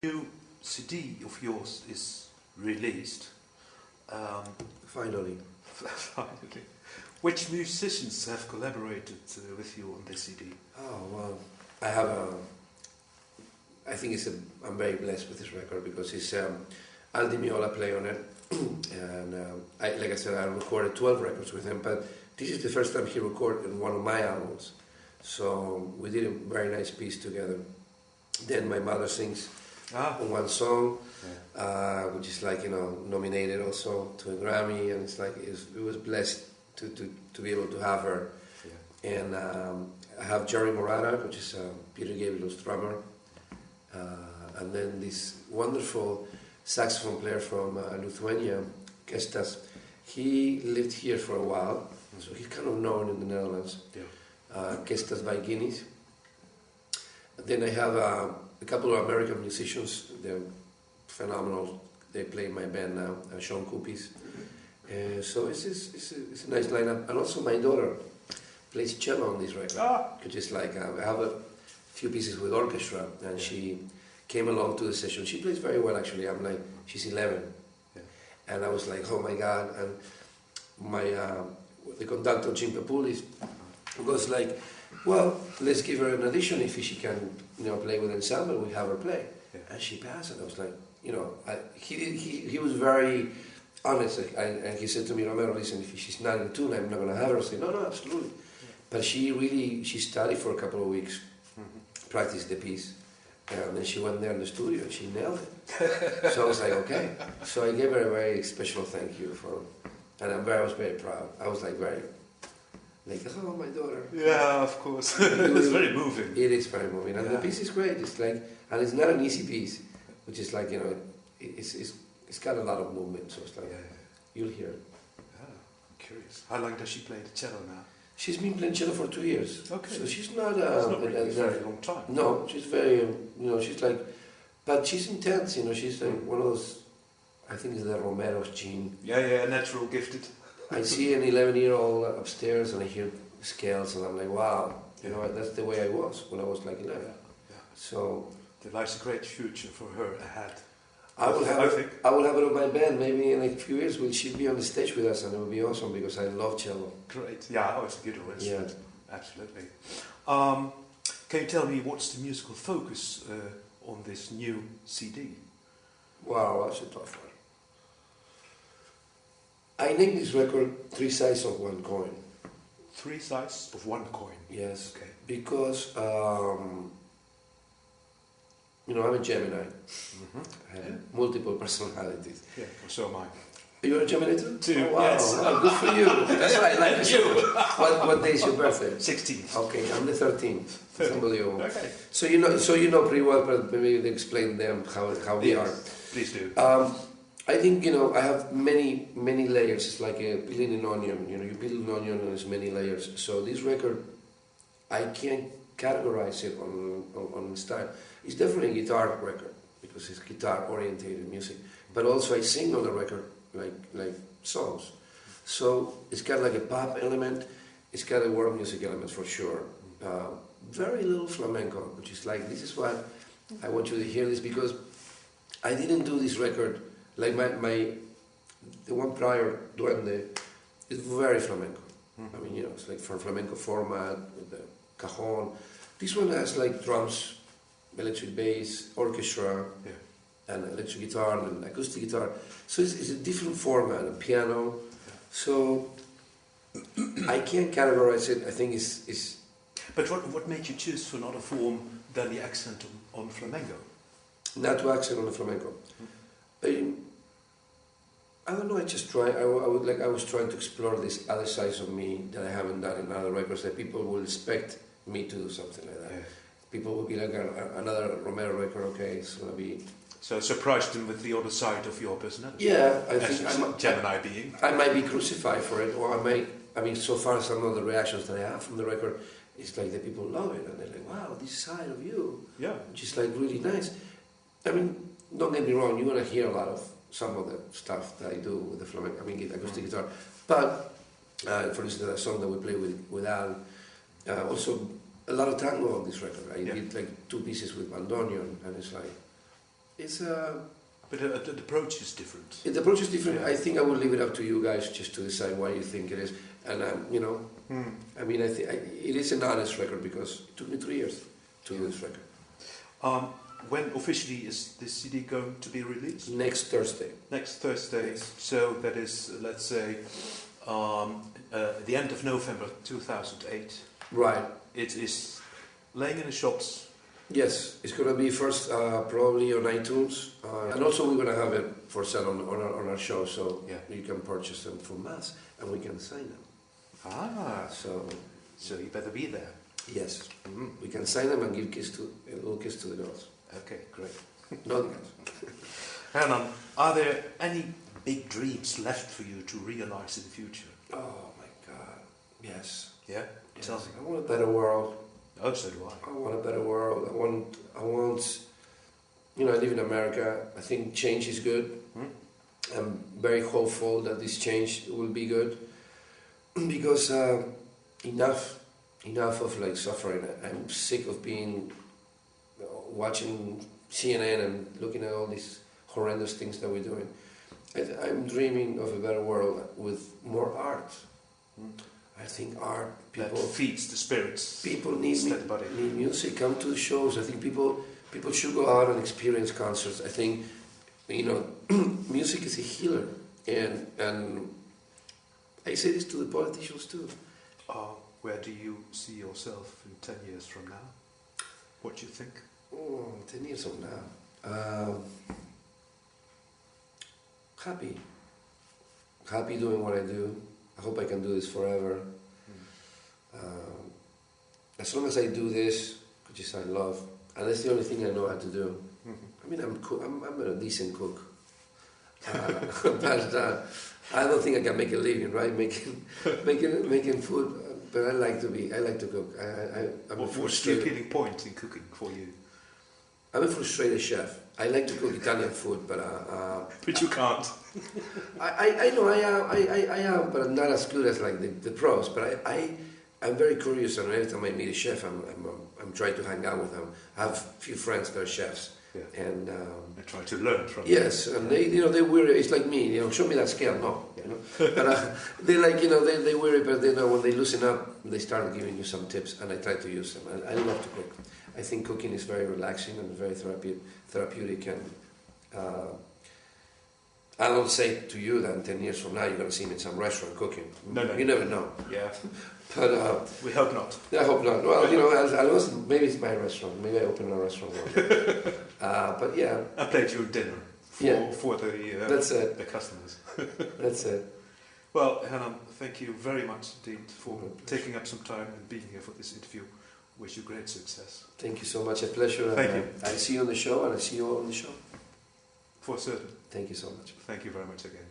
New CD of yours is released. Finally. Finally. Which musicians have collaborated with you on this CD? Oh, well, I'm very blessed with this record because it's Andy Miola play on it, and like I said, I recorded 12 records with him, but this is the first time he recorded one of my albums, so we did a very nice piece together. Then my mother sings on one song, which is like, nominated also to a Grammy, and it's like it was blessed to be able to have her. Yeah. And I have Jerry Morata, which is Peter Gabriel's drummer, and then this wonderful saxophone player from Lithuania, Kestas. He lived here for a while, so he's kind of known in the Netherlands. Yeah. Kestas by Guinness. Then I have a couple of American musicians. They're phenomenal. They play in my band now, Sean Kupis. So it's a nice lineup. And also my daughter plays cello on this record, which is like, I have a few pieces with orchestra, and she came along to the session. She plays very well, actually. I'm like, she's 11. Yeah. And I was like, oh my God. And the conductor, Jim Papoulis, was like, well, let's give her an audition if she can, play with ensemble. We have her play, and she passed. And I was like, he was very honest, and he said to me, Romero, listen, if she's not in tune, I'm not going to have her. I said, no, absolutely. But she studied for a couple of weeks, practiced the piece, and then she went there in the studio and she nailed it. So I was like, okay. So I gave her a very special thank you and I was very proud. I was like oh, my daughter. Yeah, of course. It's very moving. It is very moving, and the piece is great. It's like, and it's not an easy piece, which is like, it's got a lot of movement. So it's like, you'll hear it. Yeah, I'm curious. How long does she play the cello now? She's been playing cello for 2 years. Okay. So she's not really a very long time. No, she's very, she's like, but she's intense. She's like one of those. I think it's the Romero's gene. Yeah, natural gifted. I see an 11-year-old upstairs and I hear scales and I'm like, wow, that's the way I was when I was like 11. Yeah. So there lies a great future for her ahead. I will have her on my band. Maybe in a few years she'll be on the stage with us, and it will be awesome because I love cello. Great. Yeah, it's a beautiful instrument. Yeah. Absolutely. Can you tell me what's the musical focus on this new CD? Wow, that's a tough one. I named this record 3 Sides of One Coin. 3 sides of one coin? Yes. Okay. Because, I'm a Gemini. I have multiple personalities. Yeah, so am I. You're a Gemini too? Too, oh, wow. Yes. Oh, good for you. That's why I like you. What day is your birthday? 16th. Okay, I'm the 13th. It's unbelievable. Okay. So you know pretty well, but maybe you explain them how we are. Please do. I think, I have many layers. It's like peeling an onion. You peel an onion and there's many layers. So this record, I can't categorize it on style. It's definitely a guitar record because it's guitar-orientated music. But also I sing on the record like songs. So it's got like a pop element. It's got a world music element for sure. Very little flamenco, which is like, this is why I want you to hear this, because I didn't do this record. Like the one prior, Duende, is very flamenco. I mean, it's like for flamenco format, with the cajon. This one has like drums, electric bass, orchestra, and electric guitar, and acoustic guitar. So it's a different format, a piano. So I can't categorize it. I think it's. But what made you choose for another form than the accent on flamenco? Not to accent on the flamenco. I don't know. I just try. I was trying to explore this other sides of me that I haven't done in other records. That people will expect me to do something like that. Yeah. People will be like another Romero record. Okay, it's gonna be. So surprised them with the other side of your personality. Yeah, I think Gemini being. I might be crucified for it, or I may. I mean, so far some of the reactions that I have from the record, it's like the people love it and they're like, "Wow, this side of you." Yeah. Which is like really nice. I mean, don't get me wrong. You're gonna hear a lot of some of the stuff that I do with the flamenco, acoustic guitar. But, for instance, a song that we play with Al, also a lot of tango on this record. I did like 2 pieces with bandoneon, and it's like, it's But the approach is different. the approach is different. Yeah. I think I will leave it up to you guys just to decide why you think it is. And you know, I mean, it is an honest record because it took me 3 years to do this record. When officially is this CD going to be released? Next Thursday. Next Thursday. Yes. So that is, let's say, the end of November 2008. Right. It is laying in the shops. Yes, it's going to be first probably on iTunes, and also we're going to have it for sale on our show, so you can purchase them from us, and we can sign them. So you better be there. Yes, we can sign them and give a little kiss to the girls. Okay, great. Not the girls. Hernan, are there any big dreams left for you to realize in the future? Oh my God, yes. Yeah? Yes. Tell me. I want a better world. Oh, so do I. I want a better world. I want, you know, I live in America. I think change is good. I'm very hopeful that this change will be good because enough of like suffering. I'm sick of being watching CNN and looking at all these horrendous things that we're doing. I'm dreaming of a better world with more art. I think art, people that feeds the spirits. People need music. Come to the shows. I think people should go out and experience concerts. I think, you know, music is a healer, and I say this to the politicians too. Where do you see yourself in 10 years from now? What do you think? 10 years from now, happy doing what I do. I hope I can do this forever. As long as I do this, which is I love, and that's the only thing I know how to do. I mean, I'm a decent cook, but I don't think I can make a living, right? Making food. But I like to cook. What's the appealing point in cooking for you? I'm a frustrated chef. I like to cook Italian food, but but you can't. I know I am, but I'm not as good as like the pros. But I'm very curious, and every time I meet a chef, I'm trying to hang out with them. I have a few friends that are chefs, and I try to learn from them. Yes, and they worry. It's like me, show me that scale, no, But they like, they worry, but when they loosen up, they start giving you some tips, and I try to use them. I love to cook. I think cooking is very relaxing and very therapeutic, and I don't say to you that in 10 years from now you're going to see me in some restaurant cooking. No. You never know. Yeah. But we hope not. I hope not. Well, maybe it's my restaurant. Maybe I open a restaurant. But yeah. I played you dinner for the That's it. The customers. That's it. Well, Hernan, thank you very much indeed for taking up some time and being here for this interview. Wish you great success. Thank you so much. A pleasure. Thank you. I see you on the show, and I see you all on the show. For certain. Thank you so much. Thank you very much again.